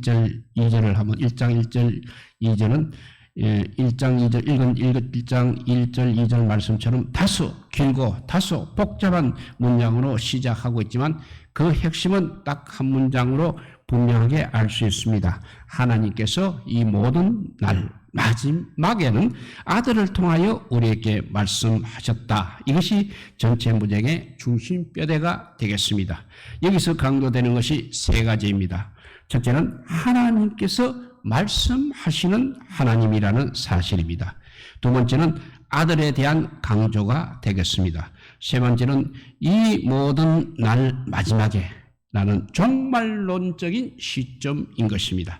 1절 2절을 하면 1장 1절 2절은 1장 2절 1장 1절 2절 말씀처럼 다소 길고 다소 복잡한 문장으로 시작하고 있지만 그 핵심은 딱 한 문장으로 분명하게 알 수 있습니다. 하나님께서 이 모든 날 마지막에는 아들을 통하여 우리에게 말씀하셨다. 이것이 전체 문장의 중심뼈대가 되겠습니다. 여기서 강조되는 것이 세 가지입니다. 첫째는 하나님께서 말씀하시는 하나님이라는 사실입니다. 두 번째는 아들에 대한 강조가 되겠습니다. 세 번째는 이 모든 날 마지막에 라는 종말론적인 시점인 것입니다.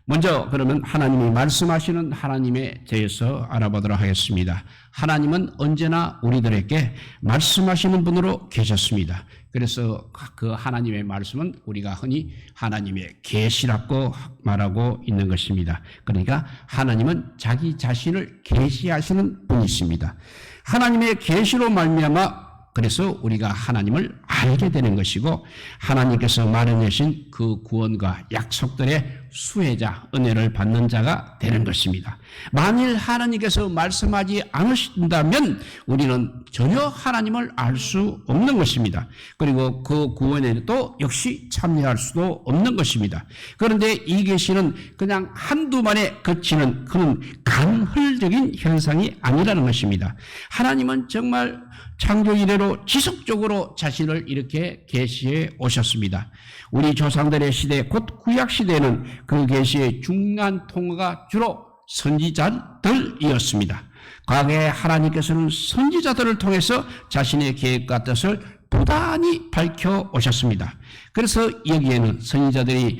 먼저 그러면 하나님이 말씀하시는 하나님에 대해서 알아보도록 하겠습니다. 하나님은 언제나 우리들에게 말씀하시는 분으로 계셨습니다. 그래서 그 하나님의 말씀은 우리가 흔히 하나님의 계시라고 말하고 있는 것입니다. 그러니까 하나님은 자기 자신을 계시하시는 분이십니다. 하나님의 계시로 말미암아 그래서 우리가 하나님을 알게 되는 것이고 하나님께서 마련하신 그 구원과 약속들의 수혜자, 은혜를 받는 자가 되는 것입니다. 만일 하나님께서 말씀하지 않으신다면 우리는 전혀 하나님을 알 수 없는 것입니다. 그리고 그 구원에도 역시 참여할 수도 없는 것입니다. 그런데 이 계시는 그냥 한두 번에 그치는 그런 간헐적인 현상이 아니라는 것입니다. 하나님은 정말 창조 이래로 지속적으로 자신을 이렇게 계시해 오셨습니다. 우리 조상들의 시대, 곧 구약 시대에는 그 계시의 중요한 통로가 주로 선지자들이었습니다. 과거에 하나님께서는 선지자들을 통해서 자신의 계획과 뜻을 부단히 밝혀 오셨습니다. 그래서 여기에는 선지자들이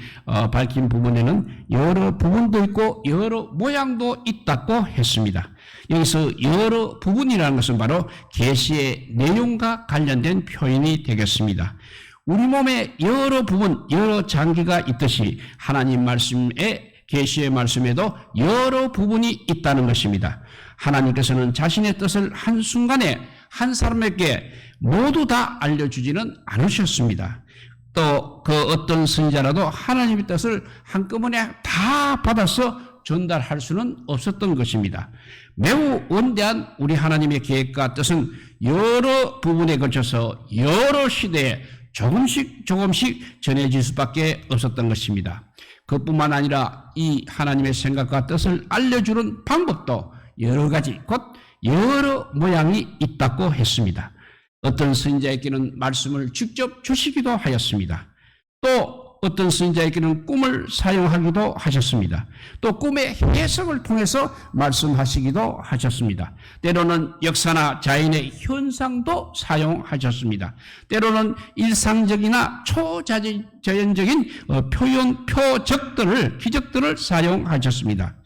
밝힌 부분에는 여러 부분도 있고 여러 모양도 있다고 했습니다. 여기서 여러 부분이라는 것은 바로 계시의 내용과 관련된 표현이 되겠습니다. 우리 몸에 여러 부분, 여러 장기가 있듯이 하나님 말씀에 계시의 말씀에도 여러 부분이 있다는 것입니다. 하나님께서는 자신의 뜻을 한순간에 한 사람에게 모두 다 알려주지는 않으셨습니다. 또 그 어떤 선지자라도 하나님의 뜻을 한꺼번에 다 받아서 전달할 수는 없었던 것입니다. 매우 원대한 우리 하나님의 계획과 뜻은 여러 부분에 걸쳐서 여러 시대에 조금씩 전해질 수밖에 없었던 것입니다. 그뿐만 아니라 이 하나님의 생각과 뜻을 알려주는 방법도 여러 가지, 곧 여러 모양이 있다고 했습니다. 어떤 선지자에게는 말씀을 직접 주시기도 하였습니다. 또 어떤 선지자에게는 꿈을 사용하기도 하셨습니다. 또 꿈의 해석을 통해서 말씀하시기도 하셨습니다. 때로는 역사나 자연의 현상도 사용하셨습니다. 때로는 일상적이나 초자연적인 표적들을, 기적들을 사용하셨습니다.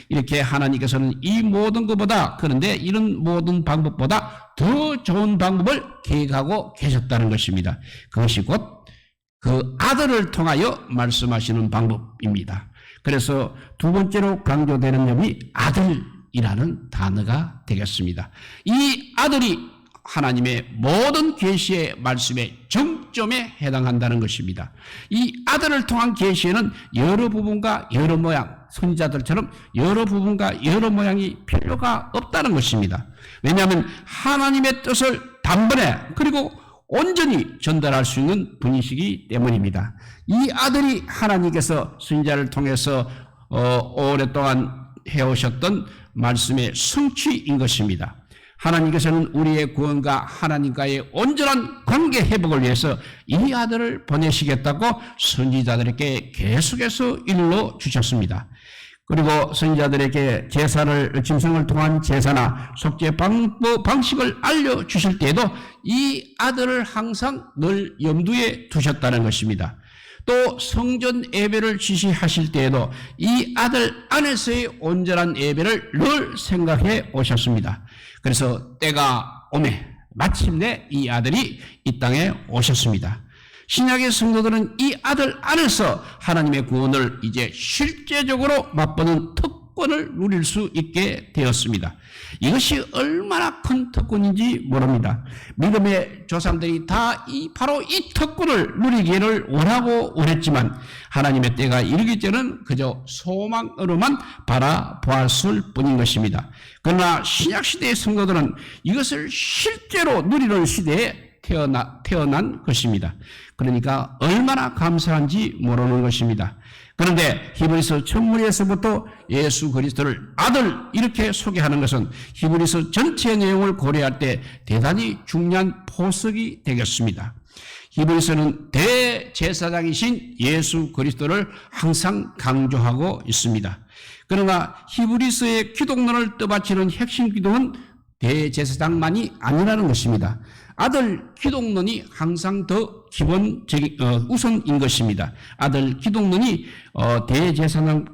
이렇게 하나님께서는 이 모든 것보다, 그런데 이런 모든 방법보다 더 좋은 방법을 계획하고 계셨다는 것입니다. 그것이 곧 그 아들을 통하여 말씀하시는 방법입니다. 그래서 두 번째로 강조되는 점이 아들이라는 단어가 되겠습니다. 이 아들이 하나님의 모든 계시의 말씀의 정점에 해당한다는 것입니다. 이 아들을 통한 계시에는 여러 부분과 여러 모양, 선지자들처럼 여러 부분과 여러 모양이 필요가 없다는 것입니다. 왜냐하면 하나님의 뜻을 단번에 그리고 온전히 전달할 수 있는 분이시기 때문입니다. 이 아들이 하나님께서 선지자를 통해서 오랫동안 해오셨던 말씀의 성취인 것입니다. 하나님께서는 우리의 구원과 하나님과의 온전한 관계 회복을 위해서 이 아들을 보내시겠다고 선지자들에게 계속해서 일러 주셨습니다. 그리고 선지자들에게 짐승을 통한 제사나 속죄 방식을 알려주실 때에도 이 아들을 항상 늘 염두에 두셨다는 것입니다. 또 성전 예배를 지시하실 때에도 이 아들 안에서의 온전한 예배를 늘 생각해 오셨습니다. 그래서 때가 오매 마침내 이 아들이 이 땅에 오셨습니다. 신약의 성도들은 이 아들 안에서 하나님의 구원을 이제 실제적으로 맛보는 특권을 누릴 수 있게 되었습니다. 이것이 얼마나 큰 특권인지 모릅니다. 믿음의 조상들이 다 바로 이 특권을 누리기를 원하고 원했지만 하나님의 때가 이르기 전에는 그저 소망으로만 바라보았을 뿐인 것입니다. 그러나 신약시대의 성도들은 이것을 실제로 누리는 시대에 태어난 것입니다. 그러니까 얼마나 감사한지 모르는 것입니다. 그런데 히브리서 전문에서부터 예수 그리스도를 아들 이렇게 소개하는 것은 히브리서 전체 내용을 고려할 때 대단히 중요한 포석이 되겠습니다. 히브리서는 대제사장이신 예수 그리스도를 항상 강조하고 있습니다. 그러나 히브리서의 기독론을 떠받치는 핵심 기둥은 대제사장만이 아니라는 것입니다. 아들 기독론이 항상 더 기본적인 우선인 것입니다. 아들 기독론이 대제사장에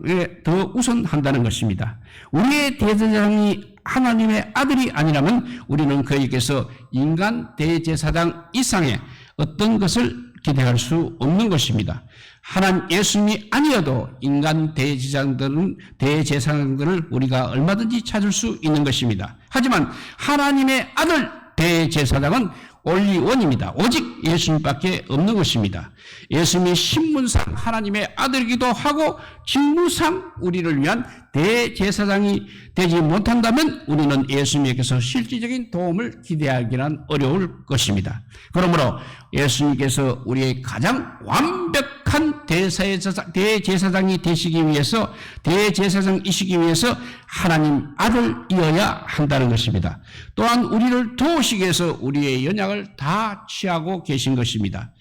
더 우선한다는 것입니다. 우리의 대제사장이 하나님의 아들이 아니라면 우리는 그에게서 인간 대제사장 이상의 어떤 것을 기대할 수 없는 것입니다. 하나님 예수님이 아니어도 인간 대제사장들을 우리가 얼마든지 찾을 수 있는 것입니다. 하지만 하나님의 아들 대제사장은 올리원입니다. 오직 예수님밖에 없는 것입니다. 예수님이 신분상 하나님의 아들이기도 하고 직무상 우리를 위한 대제사장이 되지 못한다면 우리는 예수님에게서 실질적인 도움을 기대하기는 어려울 것입니다. 그러므로 예수님께서 우리의 가장 완벽한 대제사장이 되시기 위해서 대제사장이시기 위해서 하나님 아들이어야 한다는 것입니다. 또한 우리를 도우시기 위해서 우리의 연약을 다 취하고 계신 것입니다.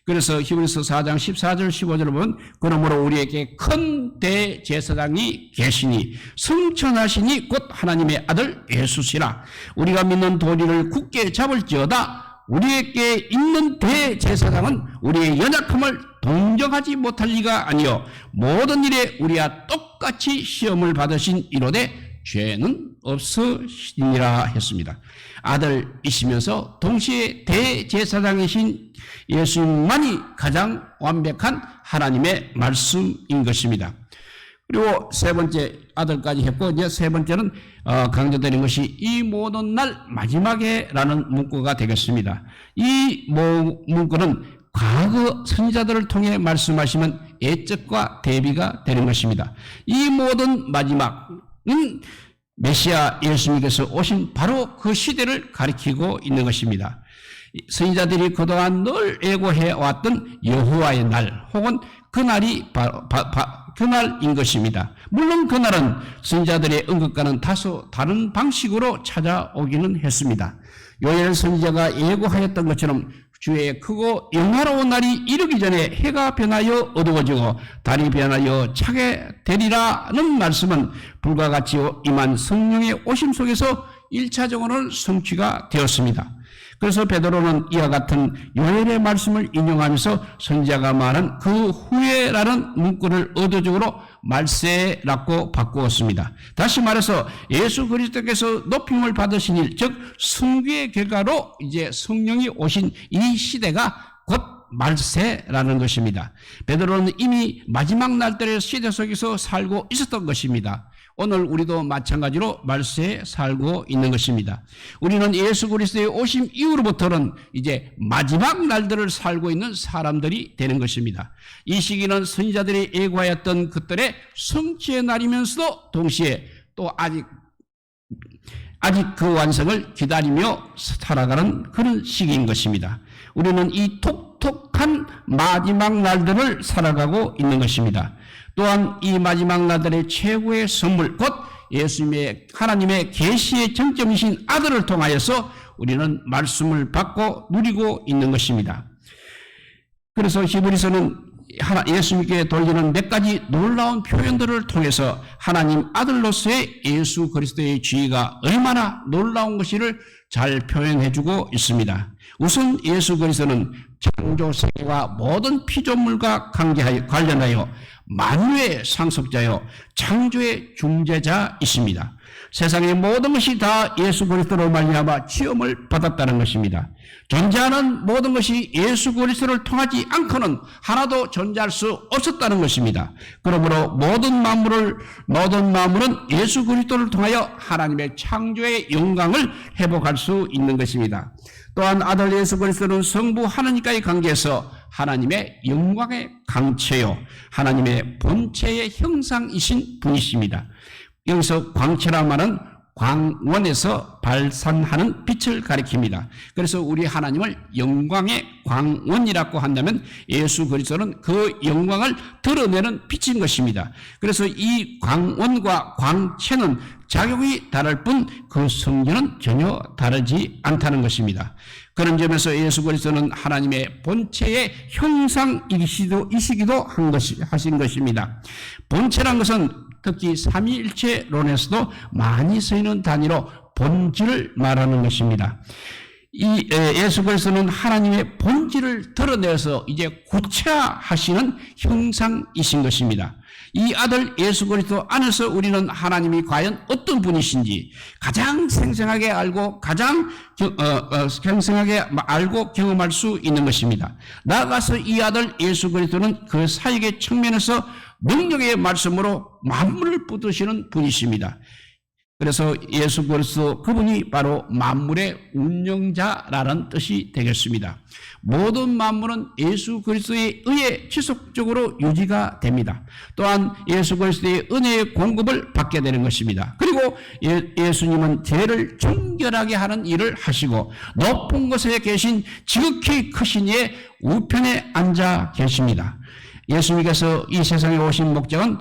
그래서 히브리서 4장 14절 15절을 보면 그러므로 우리에게 큰 대제사장이 계시니 성천하시니 곧 하나님의 아들 예수시라. 우리가 믿는 도리를 굳게 잡을지어다. 우리에게 있는 대제사장은 우리의 연약함을 동정하지 못할 리가 아니요 모든 일에 우리와 똑같이 시험을 받으신 이로되 죄는 없으시니라 했습니다. 아들이시면서 동시에 대제사장이신 예수님만이 가장 완벽한 하나님의 말씀인 것입니다. 그리고 세 번째 아들까지 했고 이제 세 번째는 강조되는 것이 이 모든 날 마지막에라는 문구가 되겠습니다. 이 문구는 과거 선지자들을 통해 말씀하시면 예적과 대비가 되는 것입니다. 이 모든 마지막은 메시아 예수님께서 오신 바로 그 시대를 가리키고 있는 것입니다. 선지자들이 그동안 늘 예고해왔던 여호와의 날 혹은 그날이 그날인 것입니다. 물론 그날은 선지자들의 언급과는 다소 다른 방식으로 찾아오기는 했습니다. 요엘 선지자가 예고하였던 것처럼 주의 크고 영화로운 날이 이르기 전에 해가 변하여 어두워지고 달이 변하여 차게 되리라는 말씀은 불과 같이 임한 성령의 오심 속에서 1차적으로는 성취가 되었습니다. 그래서 베드로는 이와 같은 요엘의 말씀을 인용하면서 선지자가 말한 그 후에라는 문구를 의도적으로 말세라고 바꾸었습니다. 다시 말해서 예수 그리스도께서 높임을 받으신 일, 즉 성귀의 결과로 이제 성령이 오신 이 시대가 곧 말세라는 것입니다. 베드로는 이미 마지막 날들의 시대 속에서 살고 있었던 것입니다. 오늘 우리도 마찬가지로 말세에 살고 있는 것입니다. 우리는 예수 그리스도의 오심 이후로부터는 이제 마지막 날들을 살고 있는 사람들이 되는 것입니다. 이 시기는 선지자들이 예고하였던 그들의 성취의 날이면서도 동시에 또 아직 그 완성을 기다리며 살아가는 그런 시기인 것입니다. 우리는 이 톡톡한 마지막 날들을 살아가고 있는 것입니다. 또한 이 마지막 날들의 최고의 선물 곧 예수님의 하나님의 계시의 정점이신 아들을 통하여서 우리는 말씀을 받고 누리고 있는 것입니다. 그래서 히브리서는 예수님께 돌리는 몇 가지 놀라운 표현들을 통해서 하나님 아들로서의 예수 그리스도의 지위가 얼마나 놀라운 것인지를 잘 표현해주고 있습니다. 우선 예수 그리스도는 창조 세계와 모든 피조물과 관련하여 만유의 상속자요 창조의 중재자이십니다. 세상의 모든 것이 다 예수 그리스도로 말미암아 지음을 받았다는 것입니다. 존재하는 모든 것이 예수 그리스도를 통하지 않고는 하나도 존재할 수 없었다는 것입니다. 그러므로 모든 만물은 예수 그리스도를 통하여 하나님의 창조의 영광을 회복할 수 있는 것입니다. 또한 아들 예수 그리스도는 성부 하나님과의 관계에서 하나님의 영광의 강체요 하나님의 본체의 형상이신 분이십니다. 여기서 광채란 말은 광원에서 발산하는 빛을 가리킵니다. 그래서 우리 하나님을 영광의 광원이라고 한다면 예수 그리스도는 그 영광을 드러내는 빛인 것입니다. 그래서 이 광원과 광채는 작용이 다를 뿐 그 성질은 전혀 다르지 않다는 것입니다. 그런 점에서 예수 그리스도는 하나님의 본체의 형상이시기도 하신 것입니다. 본체란 것은 특히 삼위일체론에서도 많이 쓰이는 단위로 본질을 말하는 것입니다. 이 예수 그리스도는 하나님의 본질을 드러내서 이제 구체화하시는 형상이신 것입니다. 이 아들 예수 그리스도 안에서 우리는 하나님이 과연 어떤 분이신지 가장 생생하게 알고 경험할 수 있는 것입니다. 나아가서 이 아들 예수 그리스도는 그 사역의 측면에서 능력의 말씀으로 만물을 붙드시는 분이십니다. 그래서 예수 그리스도 그분이 바로 만물의 운영자라는 뜻이 되겠습니다. 모든 만물은 예수 그리스도에 의해 지속적으로 유지가 됩니다. 또한 예수 그리스도의 은혜의 공급을 받게 되는 것입니다. 그리고 예수님은 죄를 정결하게 하는 일을 하시고 높은 곳에 계신 지극히 크신 이의 우편에 앉아 계십니다. 예수님께서 이 세상에 오신 목적은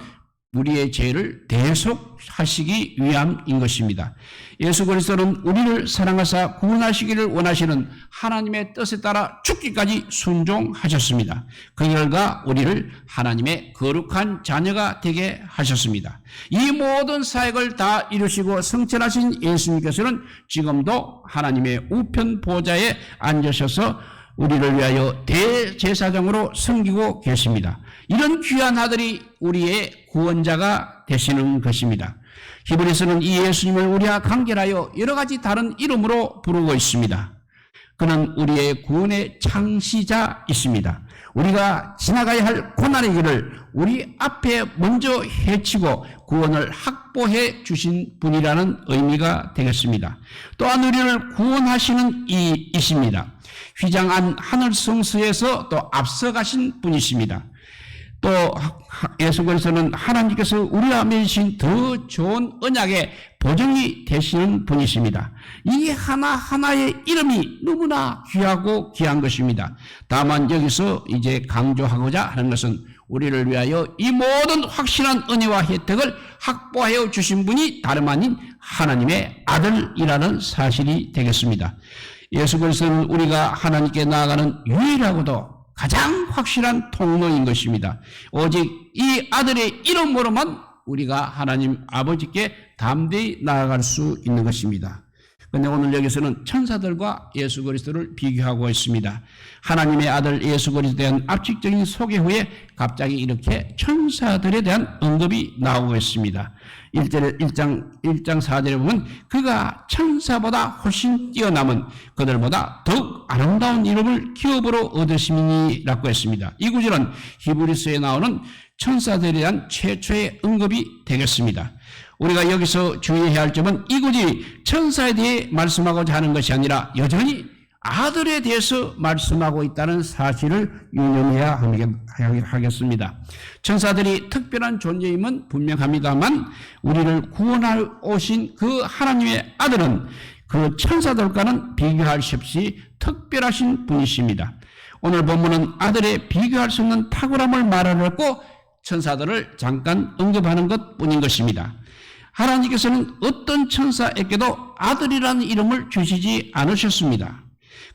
우리의 죄를 대속하시기 위함인 것입니다. 예수 그리스도는 우리를 사랑하사 구원하시기를 원하시는 하나님의 뜻에 따라 죽기까지 순종하셨습니다. 그 결과 우리를 하나님의 거룩한 자녀가 되게 하셨습니다. 이 모든 사역을 다 이루시고 성취하신 예수님께서는 지금도 하나님의 우편 보좌에 앉으셔서 우리를 위하여 대제사장으로 섬기고 계십니다. 이런 귀한 아들이 우리의 구원자가 되시는 것입니다. 히브리서는 이 예수님을 우리와 간결하여 여러 가지 다른 이름으로 부르고 있습니다. 그는 우리의 구원의 창시자이십니다. 우리가 지나가야 할 고난의 길을 우리 앞에 먼저 헤치고 구원을 확보해 주신 분이라는 의미가 되겠습니다. 또한 우리를 구원하시는 이이십니다. 휘장한 하늘 성수에서 또 앞서가신 분이십니다. 또 예수 그리스도는 하나님께서 우리와 맺으신 더 좋은 언약의 보증이 되시는 분이십니다. 이 하나하나의 이름이 너무나 귀하고 귀한 것입니다. 다만 여기서 이제 강조하고자 하는 것은 우리를 위하여 이 모든 확실한 은혜와 혜택을 확보하여 주신 분이 다름 아닌 하나님의 아들이라는 사실이 되겠습니다. 예수 그리스도는 우리가 하나님께 나아가는 유일하고도 가장 확실한 통로인 것입니다. 오직 이 아들의 이름으로만 우리가 하나님 아버지께 담대히 나아갈 수 있는 것입니다. 그런데 오늘 여기서는 천사들과 예수 그리스도를 비교하고 있습니다. 하나님의 아들 예수 그리스도에 대한 압축적인 소개 후에 갑자기 이렇게 천사들에 대한 언급이 나오고 있습니다. 1장 4절에 보면 그가 천사보다 훨씬 뛰어남은 그들보다 더욱 아름다운 이름을 기업으로 얻으심이니라고 했습니다. 이 구절은 히브리서에 나오는 천사들에 대한 최초의 언급이 되겠습니다. 우리가 여기서 주의해야 할 점은 이 구절이 천사에 대해 말씀하고자 하는 것이 아니라 여전히 아들에 대해서 말씀하고 있다는 사실을 유념해야 하겠습니다. 천사들이 특별한 존재임은 분명합니다만 우리를 구원하러 오신 그 하나님의 아들은 그 천사들과는 비교할 수 없이 특별하신 분이십니다. 오늘 본문은 아들의 비교할 수 없는 탁월함을 말하려고 천사들을 잠깐 언급하는 것뿐인 것입니다. 하나님께서는 어떤 천사에게도 아들이라는 이름을 주시지 않으셨습니다.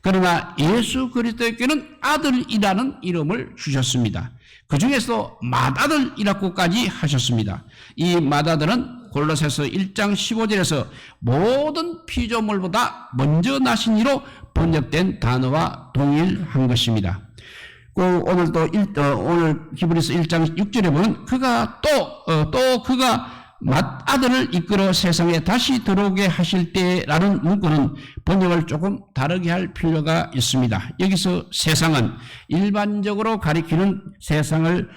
그러나 예수 그리스도에게는 아들이라는 이름을 주셨습니다. 그 중에서 맏아들이라고까지 하셨습니다. 이 맏아들은 골로새서 1장 15절에서 모든 피조물보다 먼저 나신 이로 번역된 단어와 동일한 것입니다. 오늘 히브리서 1장 6절에 보면 그가 맏아들을 이끌어 세상에 다시 들어오게 하실 때라는 문구는 번역을 조금 다르게 할 필요가 있습니다. 여기서 세상은 일반적으로 가리키는 세상을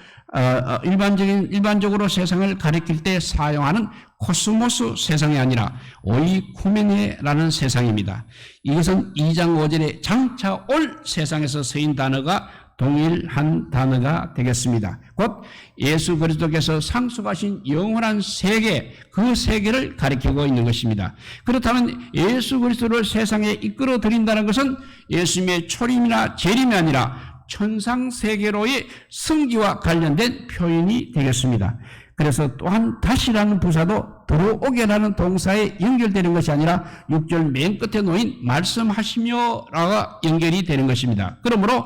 일반적으로 세상을 가리킬 때 사용하는 코스모스 세상이 아니라 오이쿠메네라는 세상입니다. 이것은 2장 5절에 장차 올 세상에서 쓰인 단어가 동일한 단어가 되겠습니다. 곧 예수 그리스도께서 상속하신 영원한 세계, 그 세계를 가리키고 있는 것입니다. 그렇다면 예수 그리스도를 세상에 이끌어 드린다는 것은 예수님의 초림이나 재림이 아니라 천상세계로의 승기와 관련된 표현이 되겠습니다. 그래서 또한 다시라는 부사도 들어오게라는 동사에 연결되는 것이 아니라 6절 맨 끝에 놓인 말씀하시며라가 연결이 되는 것입니다. 그러므로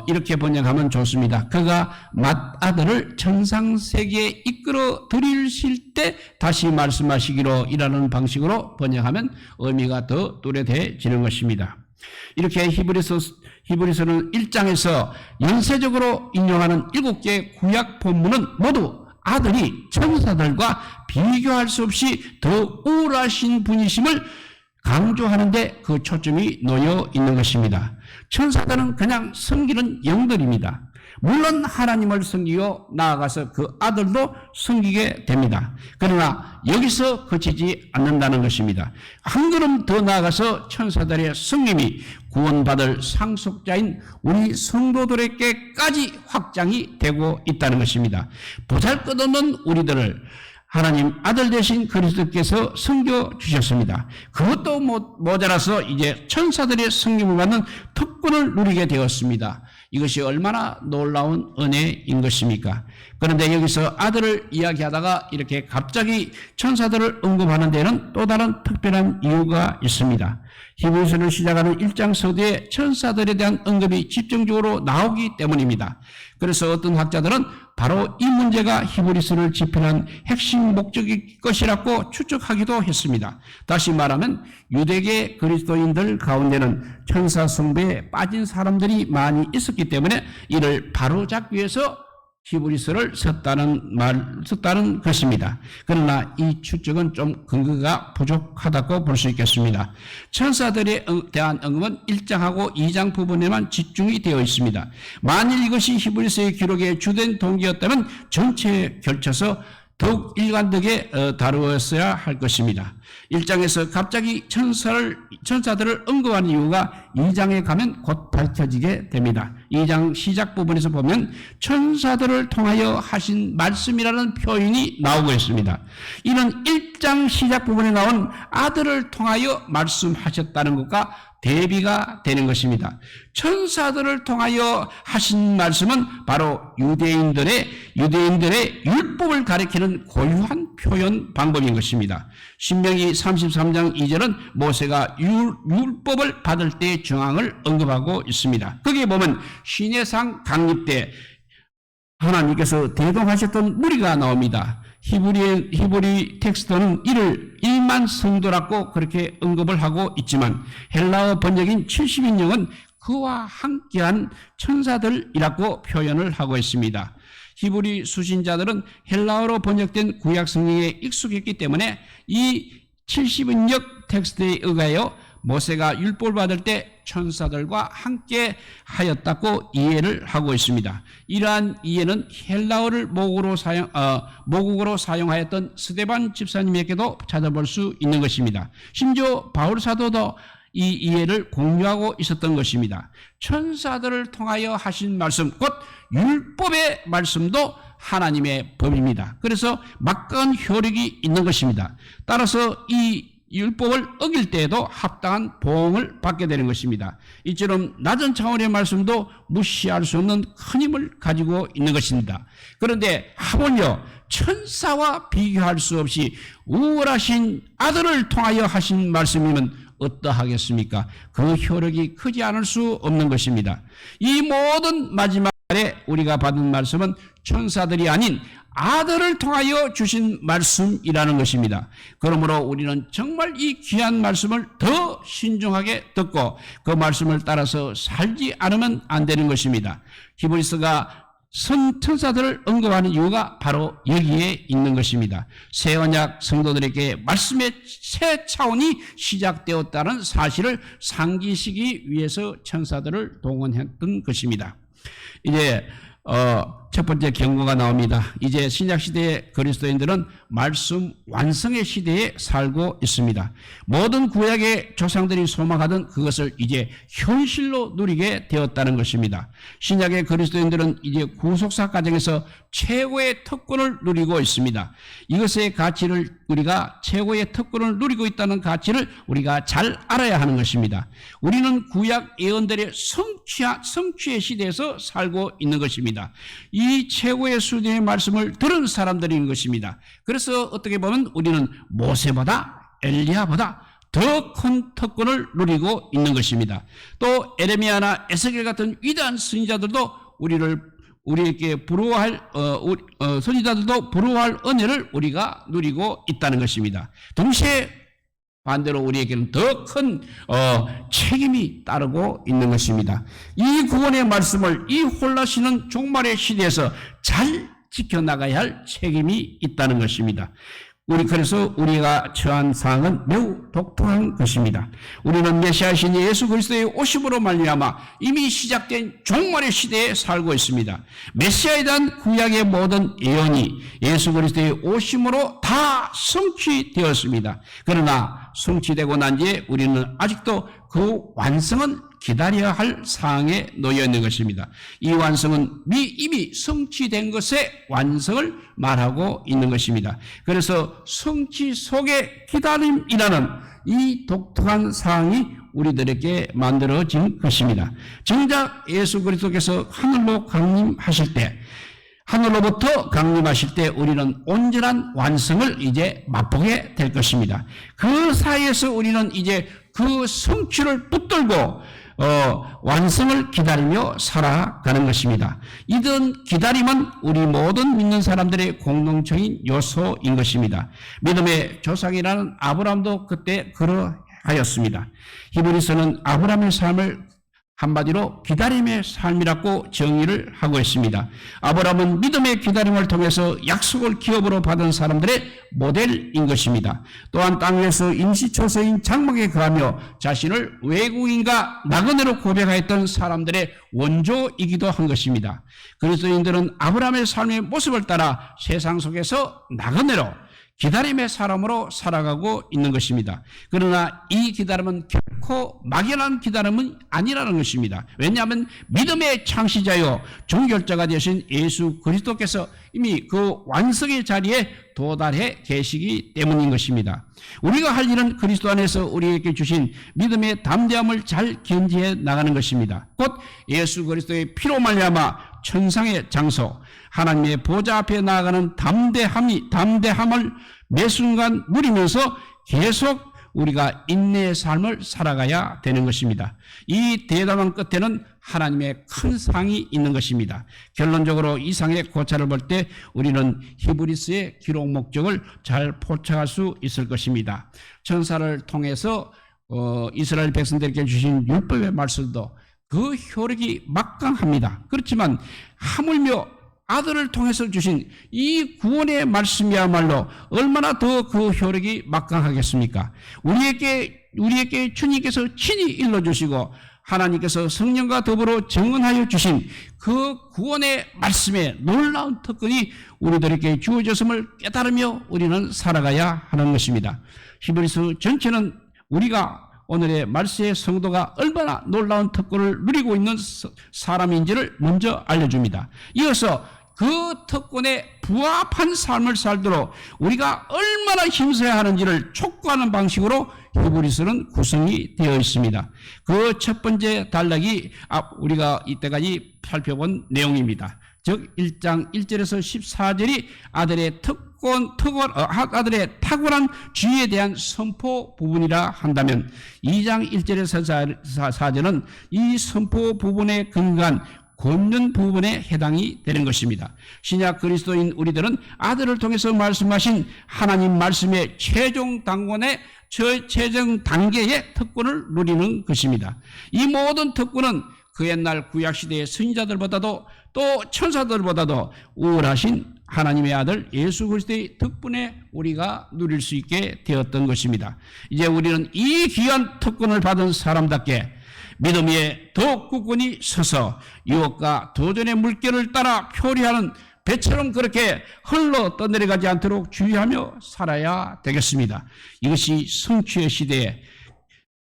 이렇게 번역하면 좋습니다. 그가 맏아들을 천상세계에 이끌어 드리실 때 다시 말씀하시기로 이라는 방식으로 번역하면 의미가 더 뚜렷해지는 것입니다. 이렇게 히브리서는 1장에서 연쇄적으로 인용하는 7개의 구약 본문은 모두 아들이 천사들과 비교할 수 없이 더 우월하신 분이심을 강조하는 데 그 초점이 놓여 있는 것입니다. 천사들은 그냥 섬기는 영들입니다. 물론 하나님을 섬기고 나아가서 그 아들도 섬기게 됩니다. 그러나 여기서 그치지 않는다는 것입니다. 한 걸음 더 나아가서 천사들의 성림이 구원받을 상속자인 우리 성도들에게까지 확장이 되고 있다는 것입니다. 보잘것없는 우리들을 하나님 아들 되신 그리스도께서 섬겨주셨습니다. 그것도 모자라서 이제 천사들의 섬김을 받는 특권을 누리게 되었습니다. 이것이 얼마나 놀라운 은혜인 것입니까? 그런데 여기서 아들을 이야기하다가 이렇게 갑자기 천사들을 언급하는 데는 또 다른 특별한 이유가 있습니다. 히브리서를 시작하는 1장 서두에 천사들에 대한 언급이 집중적으로 나오기 때문입니다. 그래서 어떤 학자들은 바로 이 문제가 히브리서를 집필한 핵심 목적일 것이라고 추측하기도 했습니다. 다시 말하면 유대계 그리스도인들 가운데는 천사 숭배에 빠진 사람들이 많이 있었기 때문에 이를 바로잡기 위해서 히브리서를 썼다는 것입니다. 그러나 이 추측은 좀 근거가 부족하다고 볼 수 있겠습니다. 천사들에 대한 언급은 1장하고 2장 부분에만 집중이 되어 있습니다. 만일 이것이 히브리서의 기록의 주된 동기였다면 전체에 걸쳐서 더욱 일관되게 다루었어야 할 것입니다. 1장에서 갑자기 천사들을 언급한 이유가 2장에 가면 곧 밝혀지게 됩니다. 2장 시작 부분에서 보면 천사들을 통하여 하신 말씀이라는 표현이 나오고 있습니다. 이는 1장 시작 부분에 나온 아들을 통하여 말씀하셨다는 것과 대비가 되는 것입니다. 천사들을 통하여 하신 말씀은 바로 유대인들의 율법을 가리키는 고유한 표현 방법인 것입니다. 신명기 33장 2절은 모세가 율법을 받을 때의 정황을 언급하고 있습니다. 거기에 보면 시내산 강립 때 하나님께서 대동하셨던 무리가 나옵니다. 히브리 텍스트는 이를 1만 성도라고 그렇게 언급을 하고 있지만 헬라어 번역인 70인용은 그와 함께한 천사들이라고 표현을 하고 있습니다. 히브리 수신자들은 헬라어로 번역된 구약 성경에 익숙했기 때문에 이 70인역 텍스트에 의하여 모세가 율법을 받을 때 천사들과 함께 하였다고 이해를 하고 있습니다. 이러한 이해는 헬라어를 모국어로 사용하였던 스데반 집사님에게도 찾아볼 수 있는 것입니다. 심지어 바울 사도도 이 이해를 공유하고 있었던 것입니다. 천사들을 통하여 하신 말씀, 곧 율법의 말씀도 하나님의 법입니다. 그래서 막강한 효력이 있는 것입니다. 따라서 이 율법을 어길 때에도 합당한 보응을 받게 되는 것입니다. 이처럼 낮은 차원의 말씀도 무시할 수 없는 큰 힘을 가지고 있는 것입니다. 그런데 하물며 천사와 비교할 수 없이 우월하신 아들을 통하여 하신 말씀이면 어떠하겠습니까? 그 효력이 크지 않을 수 없는 것입니다. 이 모든 마지막에 우리가 받은 말씀은 천사들이 아닌 아들을 통하여 주신 말씀이라는 것입니다. 그러므로 우리는 정말 이 귀한 말씀을 더 신중하게 듣고 그 말씀을 따라서 살지 않으면 안 되는 것입니다. 히브리서가 천사들을 언급하는 이유가 바로 여기에 있는 것입니다. 새 언약 성도들에게 말씀의 새 차원이 시작되었다는 사실을 상기시키기 위해서 천사들을 동원했던 것입니다. 이제 첫 번째 경고가 나옵니다. 이제 신약 시대의 그리스도인들은 말씀 완성의 시대에 살고 있습니다. 모든 구약의 조상들이 소망하던 그것을 이제 현실로 누리게 되었다는 것입니다. 신약의 그리스도인들은 이제 구속사 과정에서 최고의 특권을 누리고 있습니다. 이것의 가치를 우리가 최고의 특권을 누리고 있다는 가치를 우리가 잘 알아야 하는 것입니다. 우리는 구약 예언들의 성취의 시대에서 살고 있는 것입니다. 이 최고의 수준의 말씀을 들은 사람들인 것입니다. 그래서 어떻게 보면 우리는 모세보다 엘리야보다 더 큰 특권을 누리고 있는 것입니다. 또 에레미야나 에스겔 같은 위대한 선지자들도 우리에게 부러워할 선지자들도 부러워할 은혜를 우리가 누리고 있다는 것입니다. 동시에 반대로 우리에게는 더 큰 책임이 따르고 있는 것입니다. 이 구원의 말씀을 이 혼란시는 종말의 시대에서 잘 지켜나가야 할 책임이 있다는 것입니다. 그래서 우리가 처한 상황은 매우 독특한 것입니다. 우리는 메시아이신 예수 그리스도의 오심으로 말미암아 이미 시작된 종말의 시대에 살고 있습니다. 메시아에 대한 구약의 모든 예언이 예수 그리스도의 오심으로 다 성취되었습니다. 그러나 성취되고 난 뒤에 우리는 아직도 그 완성은 기다려야 할 상황에 놓여 있는 것입니다. 이 완성은 이미 성취된 것의 완성을 말하고 있는 것입니다. 그래서 성취 속의 기다림이라는 이 독특한 상황이 우리들에게 만들어진 것입니다. 정작 예수 그리스도께서 하늘로부터 강림하실 때 우리는 온전한 완성을 이제 맛보게 될 것입니다. 그 사이에서 우리는 이제 그 성취를 붙들고 완성을 기다리며 살아가는 것입니다. 이런 기다림은 우리 모든 믿는 사람들의 공동적인 요소인 것입니다. 믿음의 조상이라는 아브라함도 그때 그러하였습니다. 히브리서는 아브라함의 삶을 한마디로 기다림의 삶이라고 정의를 하고 있습니다. 아브라함은 믿음의 기다림을 통해서 약속을 기업으로 받은 사람들의 모델인 것입니다. 또한 땅 위에서 임시초소인 장막에 거하며 자신을 외국인과 나그네로 고백하였던 사람들의 원조이기도 한 것입니다. 그리스도인들은 아브라함의 삶의 모습을 따라 세상 속에서 나그네로 기다림의 사람으로 살아가고 있는 것입니다. 그러나 이 기다림은 결코 막연한 기다림은 아니라는 것입니다. 왜냐하면 믿음의 창시자요 종결자가 되신 예수 그리스도께서 이미 그 완성의 자리에 도달해 계시기 때문인 것입니다. 우리가 할 일은 그리스도 안에서 우리에게 주신 믿음의 담대함을 잘 견지해 나가는 것입니다. 곧 예수 그리스도의 피로 말미암아 천상의 장소 하나님의 보좌 앞에 나아가는 담대함을 매 순간 누리면서 계속 우리가 인내의 삶을 살아가야 되는 것입니다. 이 대담한 끝에는 하나님의 큰 상이 있는 것입니다. 결론적으로 이 상의 고찰을 볼 때 우리는 히브리서의 기록 목적을 잘 포착할 수 있을 것입니다. 천사를 통해서 이스라엘 백성들에게 주신 율법의 말씀도 그 효력이 막강합니다. 그렇지만 하물며 아들을 통해서 주신 이 구원의 말씀이야말로 얼마나 더 그 효력이 막강하겠습니까? 우리에게 주님께서 친히 일러주시고 하나님께서 성령과 더불어 증언하여 주신 그 구원의 말씀에 놀라운 특권이 우리들에게 주어졌음을 깨달으며 우리는 살아가야 하는 것입니다. 히브리서 전체는 우리가 오늘의 말세의 성도가 얼마나 놀라운 특권을 누리고 있는 사람인지를 먼저 알려줍니다. 이어서 그 특권에 부합한 삶을 살도록 우리가 얼마나 힘써야 하는지를 촉구하는 방식으로 히브리서는 구성이 되어 있습니다. 그 첫 번째 단락이 우리가 이때까지 살펴본 내용입니다. 즉 1장 1절에서 14절이 아들의 아들의 탁월한 지위에 대한 선포 부분이라 한다면 2장 1절에서 4절은 이 선포 부분에 근거한 권면 부분에 해당이 되는 것입니다. 신약 그리스도인 우리들은 아들을 통해서 말씀하신 하나님 말씀의 최종 단계의 특권을 누리는 것입니다. 이 모든 특권은 그 옛날 구약시대의 선지자들보다도 또 천사들보다도 우월하신 하나님의 아들 예수 그리스도의 덕분에 우리가 누릴 수 있게 되었던 것입니다. 이제 우리는 이 귀한 특권을 받은 사람답게 믿음 위에 더욱 굳건히 서서 유혹과 도전의 물결을 따라 표류하는 배처럼 그렇게 흘러 떠내려가지 않도록 주의하며 살아야 되겠습니다. 이것이 성취의 시대에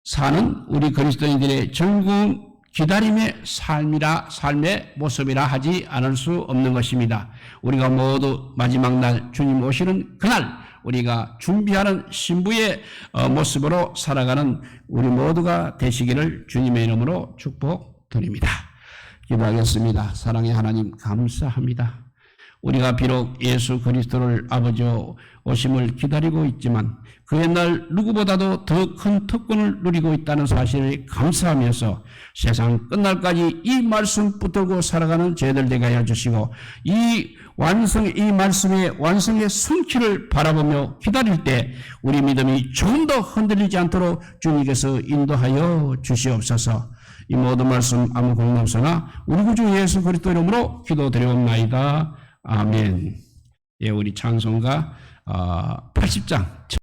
사는 우리 그리스도인들의 즐거운 기다림의 삶의 모습이라 하지 않을 수 없는 것입니다. 우리가 모두 마지막 날 주님 오시는 그날 우리가 준비하는 신부의 모습으로 살아가는 우리 모두가 되시기를 주님의 이름으로 축복드립니다. 기도하겠습니다. 사랑의 하나님 감사합니다. 우리가 비록 예수 그리스도를 아버지 오심을 기다리고 있지만 그 옛날 누구보다도 더 큰 특권을 누리고 있다는 사실을 감사하면서 세상 끝날까지 이 말씀 붙들고 살아가는 저희들 되게 하여 주시고 이 말씀의 완성의 성취를 바라보며 기다릴 때 우리 믿음이 조금 더 흔들리지 않도록 주님께서 인도하여 주시옵소서. 이 모든 말씀 아무 공감서나 우리 구주 예수 그리스도 이름으로 기도드리옵나이다. 아멘. 예, 우리 찬송가 80장